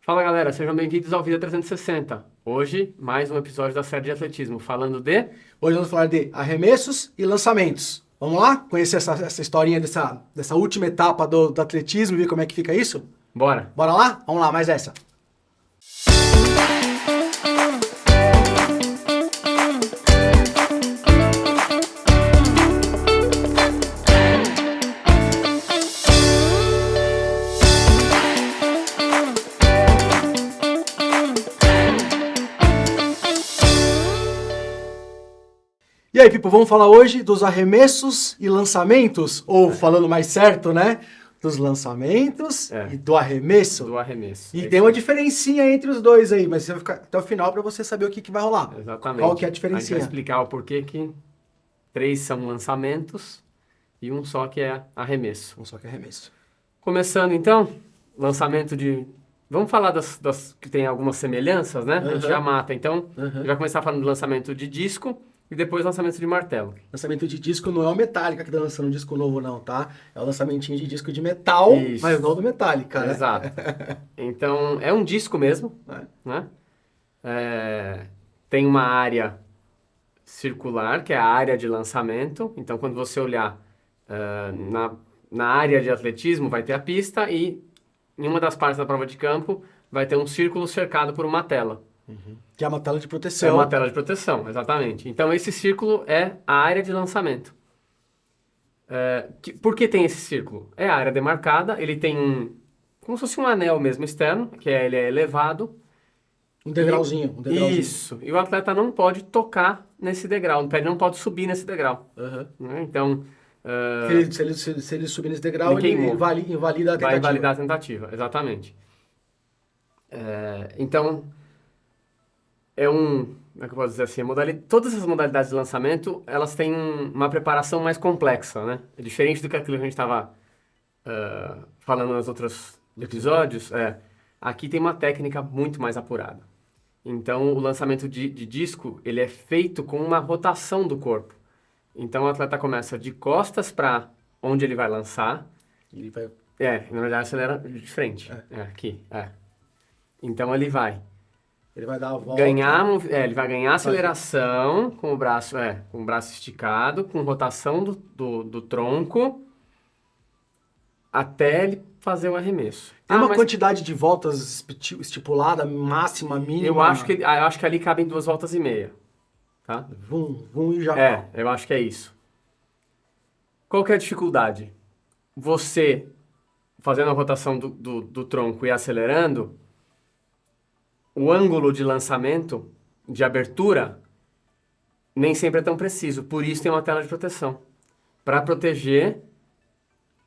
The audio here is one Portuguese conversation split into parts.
Fala galera, sejam bem-vindos ao Vida 360. Hoje, mais um episódio da série de atletismo, falando de... Hoje vamos falar de arremessos e lançamentos. Vamos lá? Conhecer essa historinha dessa última etapa do atletismo e ver como é que fica isso? Bora! Bora lá? Vamos lá, mais essa. E aí, Pipo, vamos falar hoje dos arremessos e lançamentos, ou falando mais certo, né? Dos lançamentos e do arremesso. Do arremesso. E tem uma diferencinha entre os dois aí, mas você vai ficar até o final para você saber o que vai rolar. Exatamente. Qual que é a A gente diferencinha? vai explicar o porquê que 3 são lançamentos e um só que é arremesso. Um só que é arremesso. Começando então, lançamento de... Vamos falar das que tem algumas semelhanças, né? A gente já mata. Então, a gente vai começar falando do lançamento de disco e depois lançamento de martelo. Lançamento de disco não é o Metallica que tá lançando um disco novo, não, tá? É o lançamentinho de disco de metal, Isso. mas não do Metallica, né? Exato. Então, é um disco mesmo, É. né? Tem uma área circular, que é a área de lançamento. Então, quando você olhar na área de atletismo, vai ter a pista e em uma das partes da prova de campo vai ter um círculo cercado por uma tela. Que é uma tela de proteção. É uma tela de proteção, exatamente. Então, esse círculo é a área de lançamento. Por que tem esse círculo? É a área demarcada, ele tem como se fosse um anel mesmo externo, ele é elevado. Um degrauzinho. Isso. E o atleta não pode tocar nesse degrau, ele não pode subir nesse degrau. Né? Então... Se ele subir nesse degrau, Ele ele queimou. invalida a tentativa. Vai invalidar a tentativa, exatamente. Então, como é que eu posso dizer assim? Todas essas modalidades de lançamento, elas têm uma preparação mais complexa, né? É diferente do que aquilo que a gente estava falando nos outros episódios. Aqui tem uma técnica muito mais apurada. Então, o lançamento de disco, ele é feito com uma rotação do corpo. Então, o atleta começa de costas para onde ele vai lançar. Ele vai... Na verdade, acelera de frente. Aqui. Então, ele vai dar a volta. ele vai ganhar aceleração com o braço esticado, com rotação do tronco, até ele fazer o arremesso. Tem uma quantidade de voltas estipulada, máxima, mínima? Eu acho que ali cabem 2 voltas e meia. Tá? Vum e já. Eu acho que é isso. Qual que é a dificuldade? Você, fazendo a rotação do tronco e acelerando, o ângulo de lançamento, de abertura, nem sempre é tão preciso. Por isso tem uma tela de proteção. Para proteger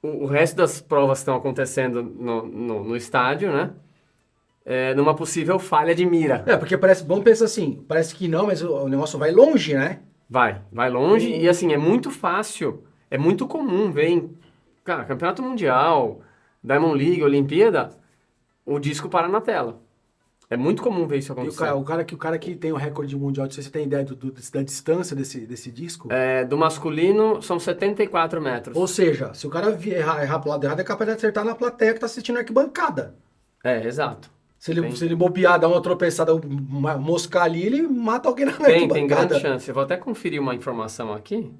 o resto das provas que estão acontecendo no estádio, né? Numa possível falha de mira. Porque vamos pensar assim, parece que não, mas o negócio vai longe, né? Vai longe e assim, é muito fácil, é muito comum ver cara, Campeonato Mundial, Diamond League, Olimpíada, o disco para na tela. É muito comum ver isso acontecer. E o cara que tem o recorde mundial, você tem ideia da distância desse disco? Do masculino, são 74 metros. Ou seja, se o cara errar pro lado errado, é capaz de acertar na plateia que tá assistindo a arquibancada. Exato. Se ele bobear, dar uma tropeçada, moscar ali, ele mata alguém na arquibancada. Tem grande chance. Eu vou até conferir uma informação aqui,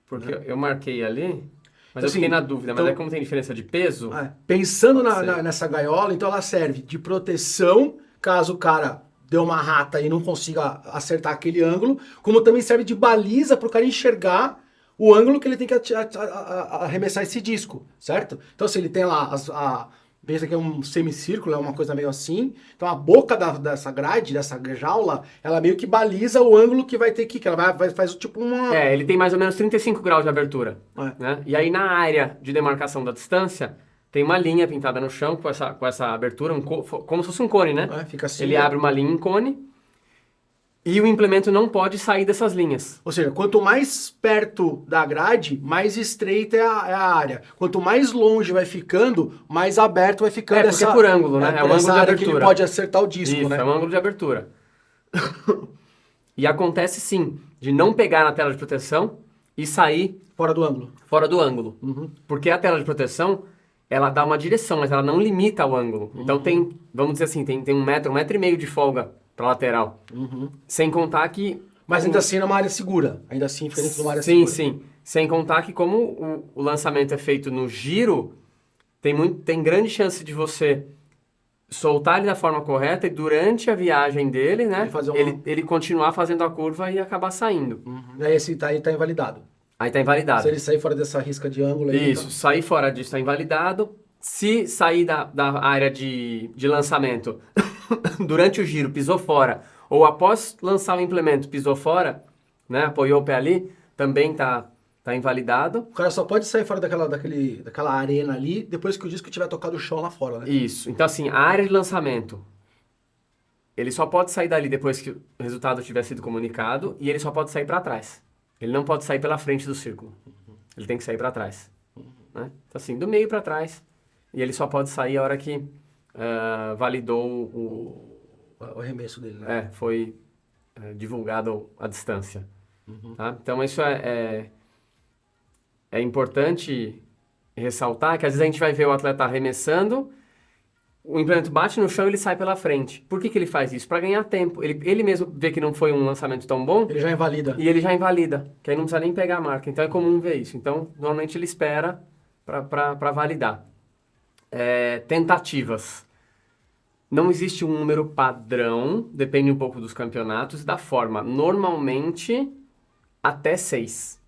porque eu marquei ali, mas eu fiquei na dúvida. Mas como tem diferença de peso... Pensando nessa gaiola, então ela serve de proteção, caso o cara dê uma rata e não consiga acertar aquele ângulo, como também serve de baliza para o cara enxergar o ângulo que ele tem que arremessar esse disco, certo? Então, se ele tem lá pensa que é um semicírculo, é uma coisa meio assim. Então a boca dessa grade, dessa jaula, ela meio que baliza o ângulo que vai ter aqui, que ela faz tipo uma... ele tem mais ou menos 35 graus de abertura. Né? E aí na área de demarcação da distância, tem uma linha pintada no chão com essa abertura, como se fosse um cone, né? Fica assim. Ele abre uma linha em cone e o implemento não pode sair dessas linhas. Ou seja, quanto mais perto da grade, mais estreita é a área. Quanto mais longe vai ficando, mais aberto vai ficando porque é por ângulo, né? É o ângulo de abertura. Que ele pode acertar o disco, Isso, né? é um ângulo de abertura. E acontece sim, de não pegar na tela de proteção e sair... Fora do ângulo. Fora do ângulo. Porque a tela de proteção, ela dá uma direção, mas ela não limita o ângulo. Então tem, vamos dizer assim, tem 1 metro e meio de folga para lateral. Sem contar que... Mas ainda assim é uma área segura. Ainda assim fica dentro de uma área Sim, segura. sim. Sem contar que como o lançamento é feito no giro, tem grande chance de você soltar ele da forma correta e durante a viagem dele, né, ele continuar fazendo a curva e acabar saindo. E aí esse tá invalidado. Aí tá invalidado. Se ele sair fora dessa risca de ângulo aí... Isso, sair fora disso tá invalidado. Se sair da área de lançamento durante o giro, pisou fora, ou após lançar o implemento, pisou fora, né, apoiou o pé ali, também tá invalidado. O cara só pode sair fora daquela arena ali depois que o disco tiver tocado o chão lá fora, né? Isso. Então, assim, a área de lançamento, ele só pode sair dali depois que o resultado tiver sido comunicado e ele só pode sair para trás. Ele não pode sair pela frente do círculo. Ele tem que sair para trás. Né? Então, assim, do meio para trás. E ele só pode sair a hora que validou o arremesso dele, né? Foi divulgado a distância. Tá? Então, isso é importante ressaltar que às vezes a gente vai ver o atleta arremessando, o implemento bate no chão e ele sai pela frente. Por que ele faz isso? Para ganhar tempo. Ele mesmo vê que não foi um lançamento tão bom. Ele já invalida. E ele já invalida, que aí não precisa nem pegar a marca. Então é comum ver isso. Então, normalmente ele espera para validar. Tentativas. Não existe um número padrão, depende um pouco dos campeonatos e da forma. Normalmente, até 6.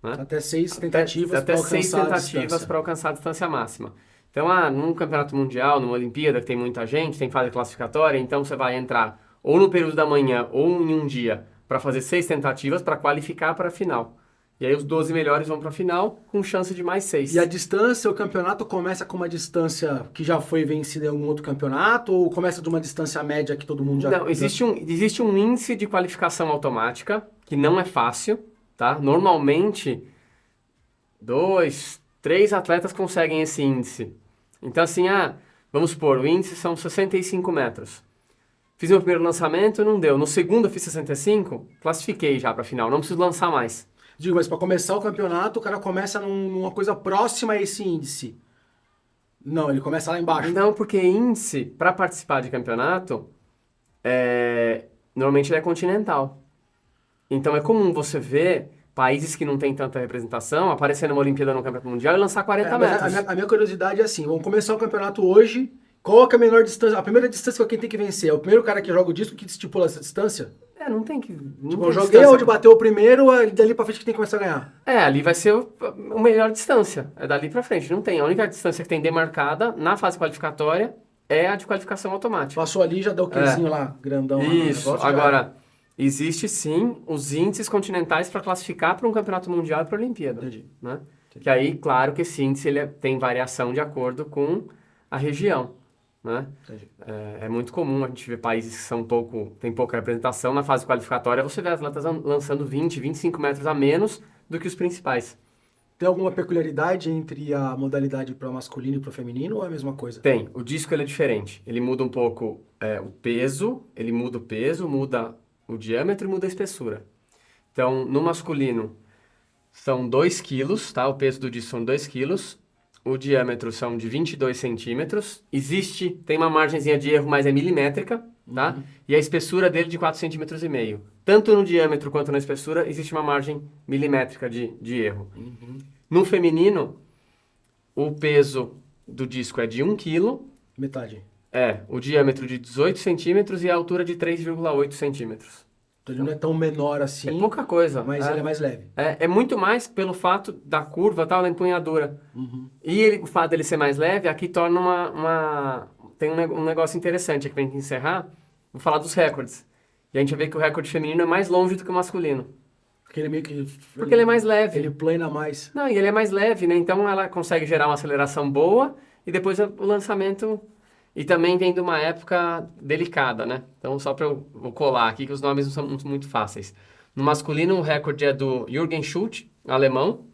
Né? Até 6 tentativas até 6 tentativas para alcançar a distância máxima. Então, num campeonato mundial, numa Olimpíada, que tem muita gente, tem fase classificatória, então você vai entrar ou no período da manhã ou em um dia para fazer 6 tentativas para qualificar para a final. E aí os 12 melhores vão para a final com chance de mais 6. E a distância, o campeonato começa com uma distância que já foi vencida em algum outro campeonato ou começa de uma distância média que todo mundo já... Não, existe um índice de qualificação automática que não é fácil, tá? Normalmente, 2, 3 atletas conseguem esse índice. Então, assim, vamos supor, o índice são 65 metros. Fiz meu primeiro lançamento, não deu. No segundo eu fiz 65, classifiquei já para a final, não preciso lançar mais. Digo, mas para começar o campeonato, o cara começa numa coisa próxima a esse índice. Não, ele começa lá embaixo. Não, porque índice, para participar de campeonato, normalmente ele é continental. Então é comum você ver países que não têm tanta representação aparecer numa Olimpíada no Campeonato Mundial e lançar 40 metros. A minha curiosidade é assim, vamos começar o campeonato hoje, qual que é a menor distância? A primeira distância que quem tem que vencer? É o primeiro cara que joga o disco que estipula essa distância? Não tem que... eu joguei onde bateu o primeiro, dali pra frente que tem que começar a ganhar. Ali vai ser a melhor distância. É dali pra frente. Não tem. A única distância que tem demarcada na fase qualificatória é a de qualificação automática. Passou ali, já deu o quezinho lá, grandão. Isso. Lá agora, existe sim os índices continentais para classificar para um campeonato mundial e para a Olimpíada. Entendi. Né? Que aí, claro que esse índice tem variação de acordo com a região. Né? É muito comum a gente ver países que tem pouca representação. Na fase qualificatória, você vê atletas lançando 20, 25 metros a menos do que os principais. Tem alguma peculiaridade entre a modalidade para o masculino e para o feminino ou é a mesma coisa? Tem. O disco ele é diferente. Ele muda um pouco o peso, muda o diâmetro e muda a espessura. Então, no masculino, são 2 quilos, tá? O peso do disco são 2 quilos. O diâmetro são de 22 centímetros. Tem uma margenzinha de erro, mas é milimétrica, tá? E a espessura dele de 4,5 centímetros. Tanto no diâmetro quanto na espessura, existe uma margem milimétrica de erro. No feminino, o peso do disco é de 1 quilo. Metade. O diâmetro de 18 centímetros e a altura de 3,8 centímetros. Então ele não é tão menor assim. É pouca coisa. Mas ele é mais leve. É muito mais pelo fato da curva, da empunhadura. E o fato dele ser mais leve, aqui torna tem um negócio interessante aqui pra gente encerrar. Vou falar dos recordes. E a gente vai ver que o recorde feminino é mais longe do que o masculino. Porque ele é meio que... Porque ele é mais leve. Ele plana mais. Não, e ele é mais leve, né? Então ela consegue gerar uma aceleração boa e depois o lançamento... E também vem de uma época delicada, né? Então, só para eu colar aqui, que os nomes não são muito fáceis. No masculino, o recorde é do Jürgen Schultz, alemão,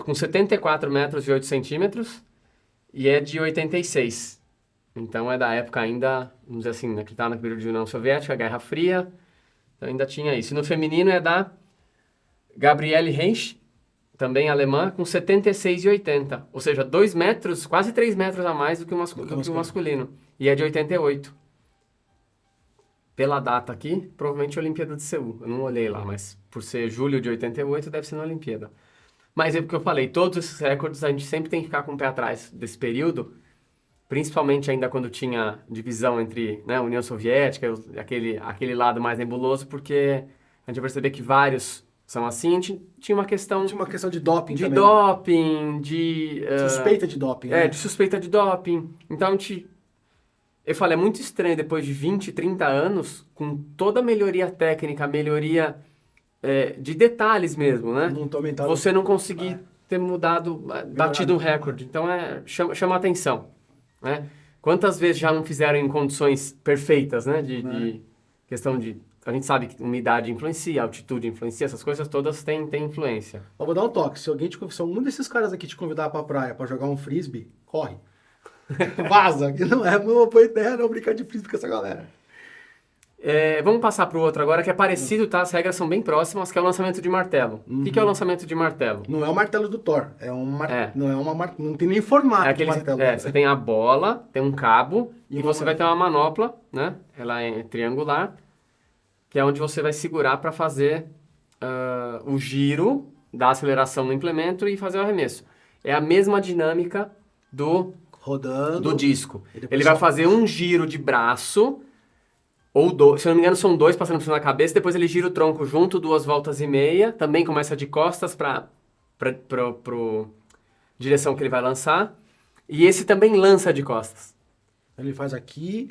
com 74 metros e 8 centímetros, e é de 86. Então, é da época ainda, vamos dizer assim, né, que estava no período de União Soviética, Guerra Fria, então ainda tinha isso. E no feminino é da Gabriele Hensch, também alemã, com 76,80. Ou seja, 2 metros, quase 3 metros a mais do que o masculino. E é de 88. Pela data aqui, provavelmente a Olimpíada de Seul. Eu não olhei lá, mas por ser julho de 88, deve ser na Olimpíada. Mas é porque eu falei, todos esses recordes a gente sempre tem que ficar com o pé atrás desse período, principalmente ainda quando tinha divisão entre, né, União Soviética, aquele lado mais nebuloso, porque a gente vai perceber que vários são assim. A gente tinha uma questão... Tinha uma questão de doping de também. doping, Suspeita de doping, né? de suspeita de doping. Então, eu falo, é muito estranho depois de 20, 30 anos, com toda a melhoria técnica, melhoria de detalhes mesmo, né? Muito aumentado. Você não conseguir ter batido um recorde. Então, chama atenção, né? Quantas vezes já não fizeram em condições perfeitas, né? De questão de... A gente sabe que umidade influencia, altitude influencia, essas coisas todas têm influência. Eu vou dar um toque. Se algum desses caras aqui te convidar pra praia pra jogar um frisbee, corre. Vaza, que não é uma boa ideia não brincar de frisbee com essa galera. Vamos passar para o outro agora, que é parecido, tá? As regras são bem próximas, que é o lançamento de martelo. O que é o lançamento de martelo? Não é o martelo do Thor. Não tem nem formato de martelo. Você tem a bola, tem um cabo, e você vai ter uma manopla, né? Ela é triangular, que é onde você vai segurar para fazer o giro da aceleração no implemento e fazer o arremesso. É a mesma dinâmica rodando do disco. Ele vai fazer um giro de braço, ou dois, se eu não me engano são 2 passando por cima da cabeça, depois ele gira o tronco junto, 2 voltas e meia, também começa de costas para direção que ele vai lançar, e esse também lança de costas. Ele faz aqui,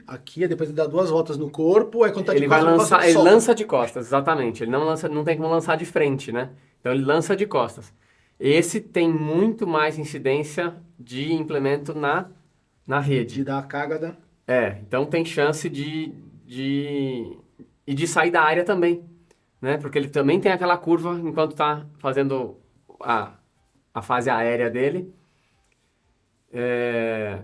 depois ele dá 2 voltas no corpo, aí quando tá de ele costas... Vai lançar, ele lança de costas, exatamente. Ele não tem como lançar de frente, né? Então ele lança de costas. Esse tem muito mais incidência de implemento na rede. De dar a cagada. Então tem chance de sair da área também, né? Porque ele também tem aquela curva enquanto está fazendo a fase aérea dele.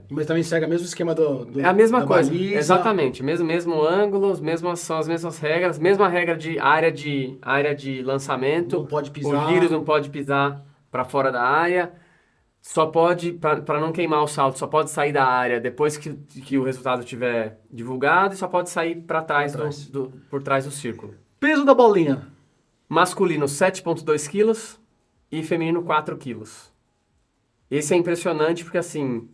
Mas também segue o mesmo esquema É a mesma coisa, baliza. Exatamente. Mesmo ângulo, são as mesmas regras. Mesma regra de área de lançamento. Não pode pisar. O giro não pode pisar para fora da área. Só pode, para não queimar o salto, só pode sair da área depois que o resultado estiver divulgado e só pode sair para trás, por trás do círculo. Peso da bolinha. Masculino 7,2 kg e feminino 4 kg. Esse é impressionante porque assim,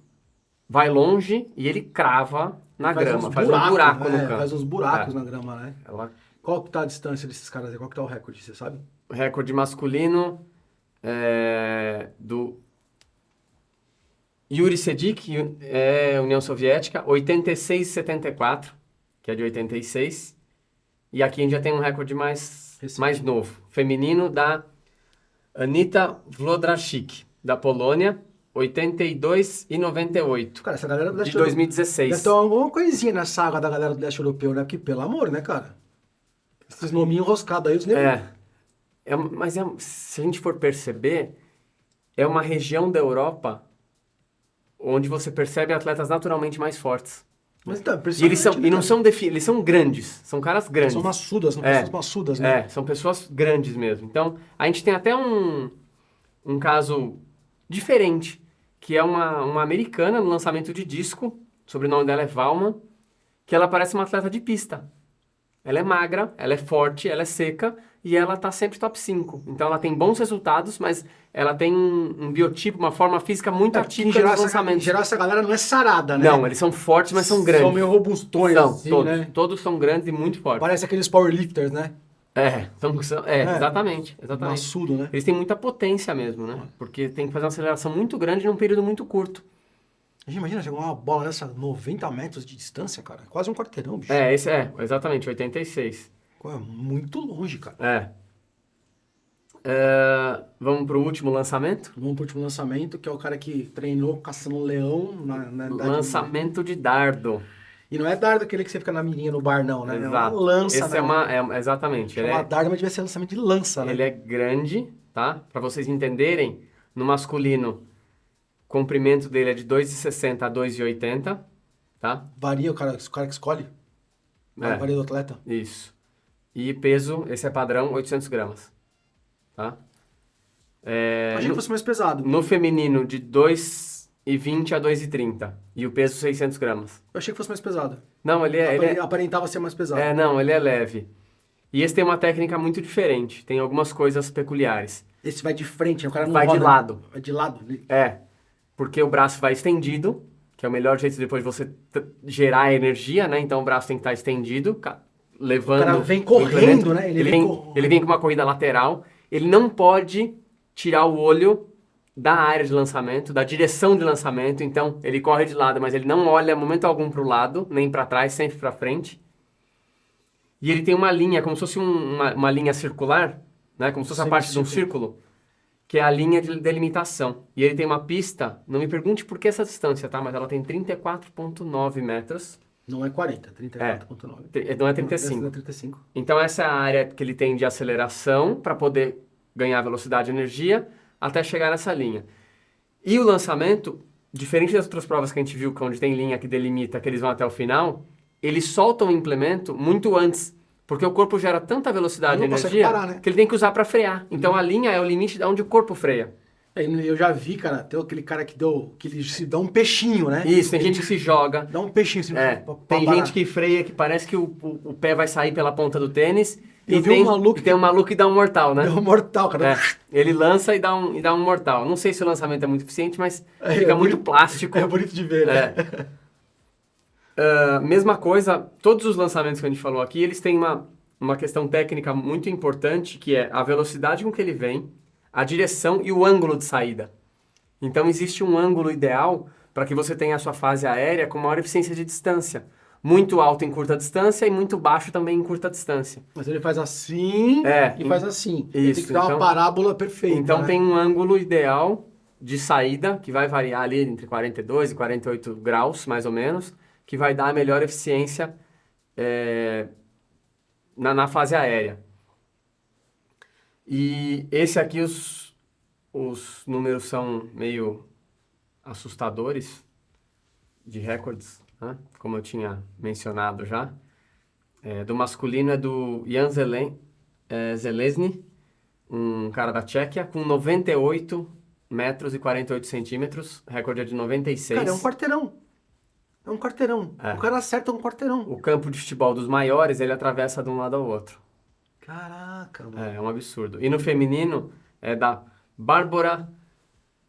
vai longe e ele crava na grama, faz um buraco no campo. Faz uns buracos na grama, né? Qual que tá a distância desses caras aí? Qual que tá o recorde, você sabe? O recorde masculino do Yuri Sedik, União Soviética, 86,74, que é de 86. E aqui a gente já tem um recorde mais novo. Feminino da Anita Wlodarczyk, da Polônia, 82,98. Cara, essa galera do leste de 2016. Deve ter alguma coisinha na saga da galera do leste europeu, né? Porque, pelo amor, né, cara? Esses nominhos enroscados aí, os mas se a gente for perceber, é uma região da Europa onde você percebe atletas naturalmente mais fortes. Mas tá, e eles são grandes, são caras grandes. São maçudas, são pessoas maçudas, né? São pessoas grandes mesmo. Então, a gente tem até um caso diferente, que é uma americana no lançamento de disco, o sobrenome dela é Valman, que ela parece uma atleta de pista. Ela é magra, ela é forte, ela é seca e ela tá sempre top 5. Então ela tem bons resultados, mas ela tem um biotipo, uma forma física muito atípica nos lançamentos. Em geral, essa galera não é sarada, né? Não, eles são fortes, mas são grandes. São meio robustões, assim, todos, né? Todos são grandes e muito fortes. Parece aqueles powerlifters, né? Exatamente. Maçudo, né? Eles têm muita potência mesmo, né? Porque tem que fazer uma aceleração muito grande num período muito curto. Imagina jogar uma bola nessa 90 metros de distância, cara. Quase um quarteirão, bicho. Exatamente, 86. Muito longe, cara. Vamos pro último lançamento? Vamos pro último lançamento, que é o cara que treinou caçando leão na lançamento de dardo. E não é dardo aquele que você fica na mirinha no bar, não, né? Exato. É uma lança, Esse né? Exatamente. É uma dardo, mas devia ser lançamento de lança, né? Ele é grande, tá? Pra vocês entenderem, no masculino, o comprimento dele é de 2,60 a 2,80, tá? Varia o cara que escolhe? Varia do atleta? Isso. E peso, esse é padrão, 800 gramas, tá? Achei que fosse mais pesado. No feminino, de 2,20 a 2,30. E o peso 600 gramas. Eu achei que fosse mais pesado. Não, Aparentava ser mais pesado. Não, ele é leve. E esse tem uma técnica muito diferente. Tem algumas coisas peculiares. Esse vai de frente, o cara não Vai roda. de lado. Vai de lado. Porque o braço vai estendido, que é o melhor jeito depois de você gerar energia, né? Então o braço tem que estar estendido, levando... O cara vem o correndo, implemento. né? Ele vem com uma corrida lateral. Ele não pode tirar o olho da área de lançamento, da direção de lançamento. Então ele corre de lado, mas ele não olha momento algum para o lado, nem para trás, sempre para frente. E ele tem uma linha, como se fosse uma linha circular, né? Como se fosse a parte de um círculo, que é a linha de delimitação. E ele tem uma pista, não me pergunte por que essa distância, tá? Mas ela tem 34,9 metros. Não é 40, 34,9. Não é 35. Não é 35. Então essa é a área que ele tem de aceleração para poder ganhar velocidade e energia até chegar nessa linha. E o lançamento, diferente das outras provas que a gente viu, onde tem linha que delimita que eles vão até o final, eles soltam o implemento muito antes, porque o corpo gera tanta velocidade e energia parar, né? que ele tem que usar para frear. Então a linha é o limite de onde o corpo freia. Eu já vi, cara, tem aquele cara que ele se dá um peixinho, né? Isso, tem gente que se joga. Dá um peixinho assim. Tem gente que freia, que parece que o pé vai sair pela ponta do tênis. E tem um maluco que dá um mortal, né? Dá um mortal, cara. Ele lança e dá um mortal. Não sei se o lançamento é muito eficiente, mas fica muito plástico. É bonito de ver, né? Mesma coisa, todos os lançamentos que a gente falou aqui, eles têm uma questão técnica muito importante, que é a velocidade com que ele vem, a direção e o ângulo de saída. Então existe um ângulo ideal para que você tenha a sua fase aérea com maior eficiência de distância. Muito alto em curta distância e muito baixo também em curta distância. Mas ele faz assim e faz assim. Ele tem que dar uma parábola perfeita. Então né? tem um ângulo ideal de saída, que vai variar ali entre 42 e 48 graus, mais ou menos, que vai dar a melhor eficiência na fase aérea. E esse aqui, os números são meio assustadores de recordes, né? Como eu tinha mencionado já. Do masculino é do Jan Zelezny, um cara da Tchequia, com 98 metros e 48 centímetros, recorde é de 96. Cara, é um quarteirão. É um quarteirão. O cara acerta um quarteirão. O campo de futebol dos maiores, ele atravessa de um lado ao outro. Caraca, mano. É um absurdo. E no feminino, é da Bárbara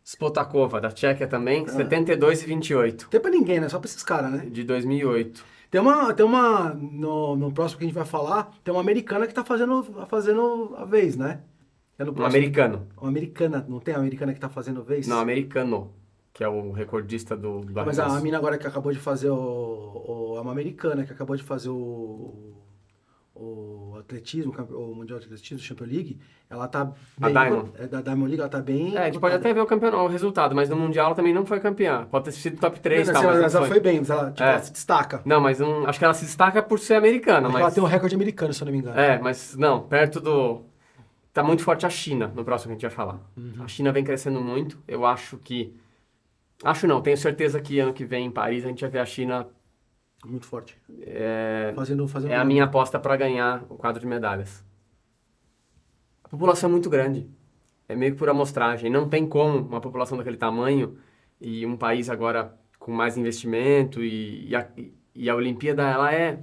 Spotakova, da Tchequia também, 72 e 28. Tem pra ninguém, né? Só pra esses caras, né? De 2008. No próximo que a gente vai falar, tem uma americana que tá fazendo a vez, né? Um americano. Uma americana, não tem a americana que tá fazendo a vez? Não, americano, que é o recordista do Mas a mina agora que acabou de fazer é uma americana que acabou de fazer o atletismo, o Mundial de Atletismo, Champions League, ela tá bem... A Diamond. Da Diamond League, ela tá bem... A gente pode até ver o resultado, mas no Mundial ela também não foi campeã. Pode ter sido top 3 e tal, mas ela foi bem, mas ela se destaca. Não, mas acho que ela se destaca por ser americana. Mas ela tem um recorde americano, se eu não me engano. Mas não, perto do... Tá muito forte a China, no próximo que a gente vai falar. Uhum. A China vem crescendo muito. Eu acho que... Acho não, tenho certeza que ano que vem em Paris a gente vai ver a China... Muito forte. Fazendo a minha aposta para ganhar o quadro de medalhas. A população é muito grande. É meio que por amostragem. Não tem como uma população daquele tamanho e um país agora com mais investimento e a Olimpíada, ela é...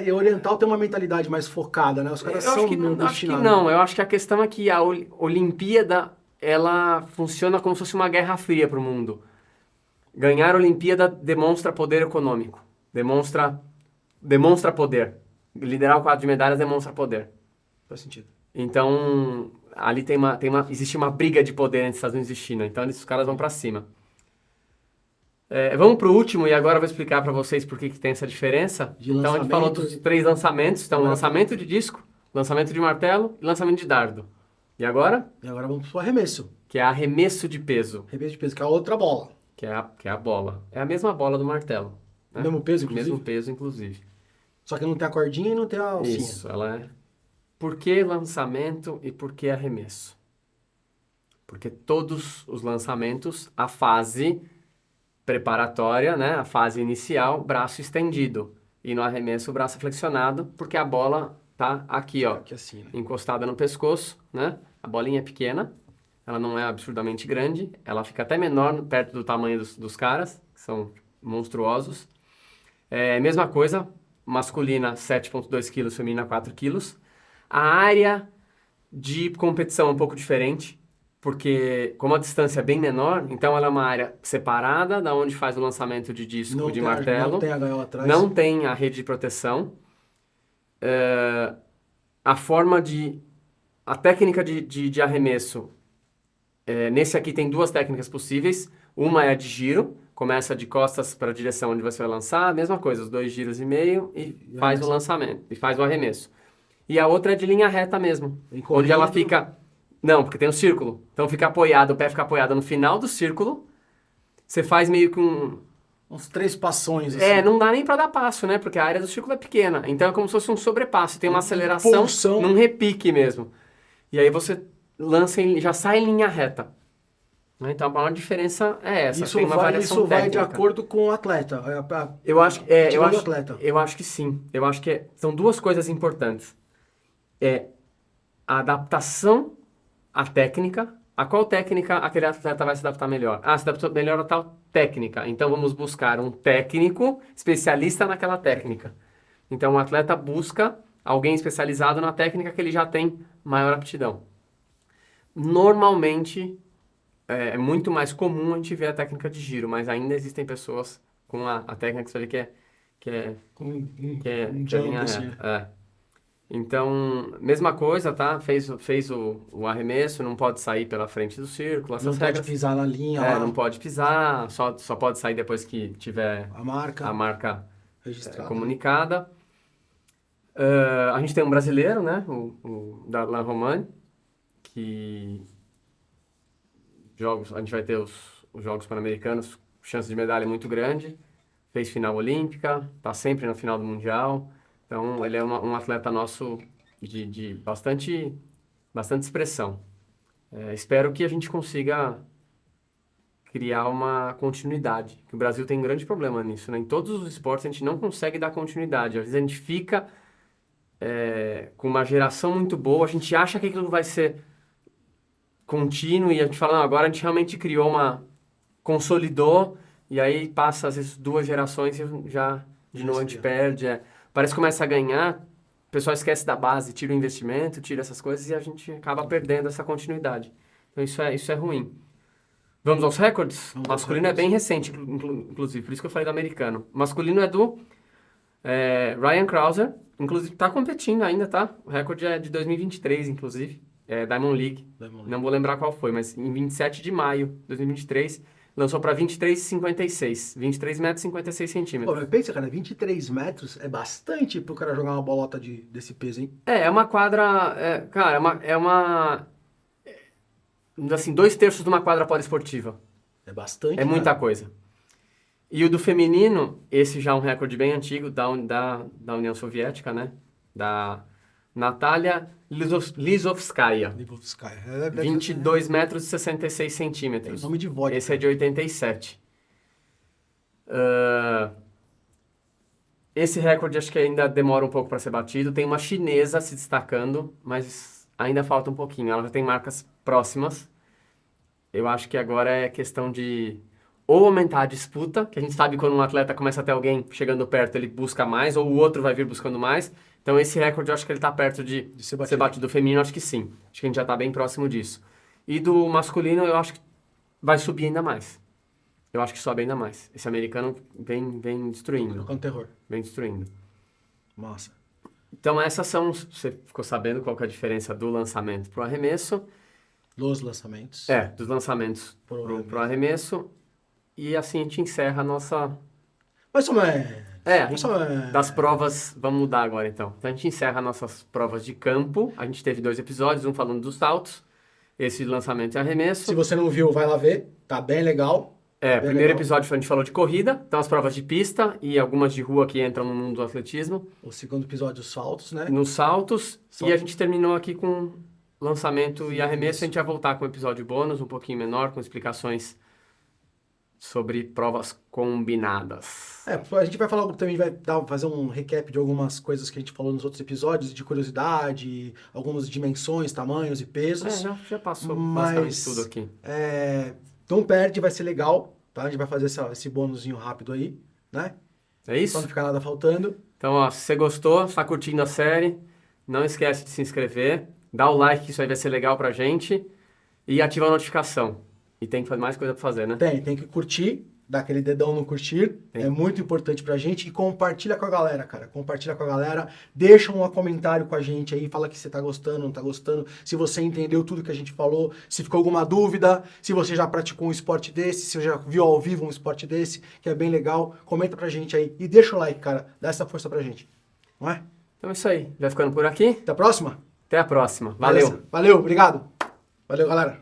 E a Oriental tem uma mentalidade mais focada, né? Os caras são meio destinados. Acho que não. Eu acho que a questão é que a Olimpíada, ela funciona como se fosse uma guerra fria para o mundo. Ganhar a Olimpíada demonstra poder econômico. Demonstra poder. Liderar o quadro de medalhas demonstra poder. Faz sentido. Então, ali existe uma briga de poder entre Estados Unidos e China. Então, os caras vão pra cima. Vamos pro último e agora eu vou explicar pra vocês por que tem essa diferença. Então, a gente falou dos 3 lançamentos. Então, lançamento de disco, lançamento de martelo e lançamento de dardo. E agora? E agora vamos pro arremesso. Que é arremesso de peso. Arremesso de peso, que é a outra bola. Que é a bola. É a mesma bola do martelo. Né? Mesmo peso, inclusive? Mesmo peso, inclusive. Só que não tem a cordinha e não tem a alcinha. Isso, ela é... Por que lançamento e por que arremesso? Porque todos os lançamentos, a fase preparatória, né? A fase inicial, braço estendido. E no arremesso, o braço flexionado, porque a bola tá aqui, ó. Aqui assim, né? Encostada no pescoço, né? A bolinha é pequena. ela não é absurdamente grande, ela fica até menor perto do tamanho dos caras, que são monstruosos. Mesma coisa, masculina 7,2 kg, feminina 4 kg. A área de competição é um pouco diferente, porque como a distância é bem menor, então ela é uma área separada da onde faz o lançamento de disco de martelo. Não tem a gaiola atrás. Não tem a rede de proteção. A técnica de arremesso, nesse aqui tem duas técnicas possíveis. Uma é a de giro, começa de costas para a direção onde você vai lançar, a mesma coisa, os 2 giros e meio e faz o lançamento, e faz o arremesso. E a outra é de linha reta mesmo, onde ela fica... Não, porque tem um círculo. Então fica apoiado, o pé fica apoiado no final do círculo. Você faz meio que uns 3 passões, assim. Não dá nem pra dar passo, né? Porque a área do círculo é pequena. Então é como se fosse um sobrepasso. Tem uma aceleração pulsão. num repique mesmo. E aí você lança já sai em linha reta. Então a maior diferença é essa. Isso, tem uma variação isso vai de técnica. acordo com o atleta. Eu acho Atleta. eu acho que sim. Eu acho que são duas coisas importantes. A adaptação à técnica. A qual técnica aquele atleta vai se adaptar melhor? Se adaptou melhor a tal técnica. Então vamos buscar um técnico especialista naquela técnica. Então o atleta busca alguém especializado na técnica que ele já tem maior aptidão. Normalmente é muito mais comum a gente ver a técnica de giro, mas ainda existem pessoas com a técnica que você vê que é linha reta. Então, mesma coisa, tá? Fez o arremesso, não pode sair pela frente do círculo. Não pode pisar na linha. Não pode pisar, só pode sair depois que tiver a marca registrada, comunicada. A gente tem um brasileiro, né? O Darlan Romani, que a gente vai ter os Jogos Pan-Americanos, chance de medalha muito grande. Fez final olímpica, tá sempre na final do Mundial. Então, ele é um atleta nosso de bastante expressão. Espero que a gente consiga criar uma continuidade, que o Brasil tem um grande problema nisso, né? Em todos os esportes a gente não consegue dar continuidade. Às vezes a gente fica com uma geração muito boa, a gente acha que aquilo vai ser contínuo e a gente fala, não, agora a gente realmente consolidou, e aí passa às vezes 2 gerações e já de novo a gente perde. Parece que começa a ganhar, o pessoal esquece da base, tira o investimento, tira essas coisas e a gente acaba perdendo essa continuidade. Então isso é ruim. Vamos aos recordes? O masculino é bem recente, inclusive, por isso que eu falei do americano. O masculino é do Ryan Crouser, inclusive está competindo ainda, tá? O recorde é de 2023, inclusive, Diamond League. Não vou lembrar qual foi, mas em 27 de maio de 2023... lançou para 23,56. 23 metros e 56 centímetros. Pô, pensa, cara, 23 metros é bastante pro cara jogar uma bolota desse peso, hein? É uma quadra... cara, assim, 2/3 de uma quadra poliesportiva. É bastante, É muita coisa. E o do feminino, esse já é um recorde bem antigo da União Soviética, né? Da Natália Lisovskaya. 22 metros e 66 centímetros. Tem nome de vodka. Esse é de 87. Esse recorde acho que ainda demora um pouco para ser batido. Tem uma chinesa se destacando, mas ainda falta um pouquinho. Ela já tem marcas próximas. Eu acho que agora é questão de ou aumentar a disputa, que a gente sabe quando um atleta começa a ter alguém chegando perto, ele busca mais, ou o outro vai vir buscando mais. Então esse recorde eu acho que ele está perto de ser batido. Do feminino, acho que sim. Acho que a gente já está bem próximo disso. E do masculino eu acho que vai subir ainda mais. Eu acho que sobe ainda mais. Esse americano vem destruindo. Tocando terror. Vem destruindo. Massa. Então essas são... Você ficou sabendo qual que é a diferença do lançamento para o arremesso? Dos lançamentos. Dos lançamentos para o arremesso. E assim a gente encerra a nossa... Mas como das provas, vamos mudar agora então. Então a gente encerra nossas provas de campo. A gente teve 2 episódios, um falando dos saltos, esse de lançamento e arremesso. Se você não viu, vai lá ver. Tá bem legal. Primeiro episódio a gente falou de corrida, então as provas de pista e algumas de rua que entram no mundo do atletismo. O segundo episódio, os saltos, né? Nos saltos. E a gente terminou aqui com lançamento e arremesso. A gente vai voltar com um episódio bônus, um pouquinho menor, com explicações sobre provas combinadas. A gente vai falar também, fazer um recap de algumas coisas que a gente falou nos outros episódios, de curiosidade, algumas dimensões, tamanhos e pesos. Já passou basicamente tudo aqui. Não perde, vai ser legal, tá? A gente vai fazer esse bônusinho rápido aí, né? É isso? Pra não ficar nada faltando. Então, ó, se você gostou, está curtindo a série, não esquece de se inscrever, dá o like, que isso aí vai ser legal pra gente, e ativa a notificação. E tem que fazer mais coisa pra fazer, né? Tem que curtir, dar aquele dedão no curtir, é muito importante pra gente, e compartilha com a galera, cara, compartilha com a galera, deixa um comentário com a gente aí, fala que você tá gostando, não tá gostando, se você entendeu tudo que a gente falou, se ficou alguma dúvida, se você já praticou um esporte desse, se você já viu ao vivo um esporte desse, que é bem legal, comenta pra gente aí, e deixa o like, cara, dá essa força pra gente, não é? Então é isso aí, vai ficando por aqui, Até a próxima? até a próxima, valeu! Beleza. Valeu, obrigado, valeu galera!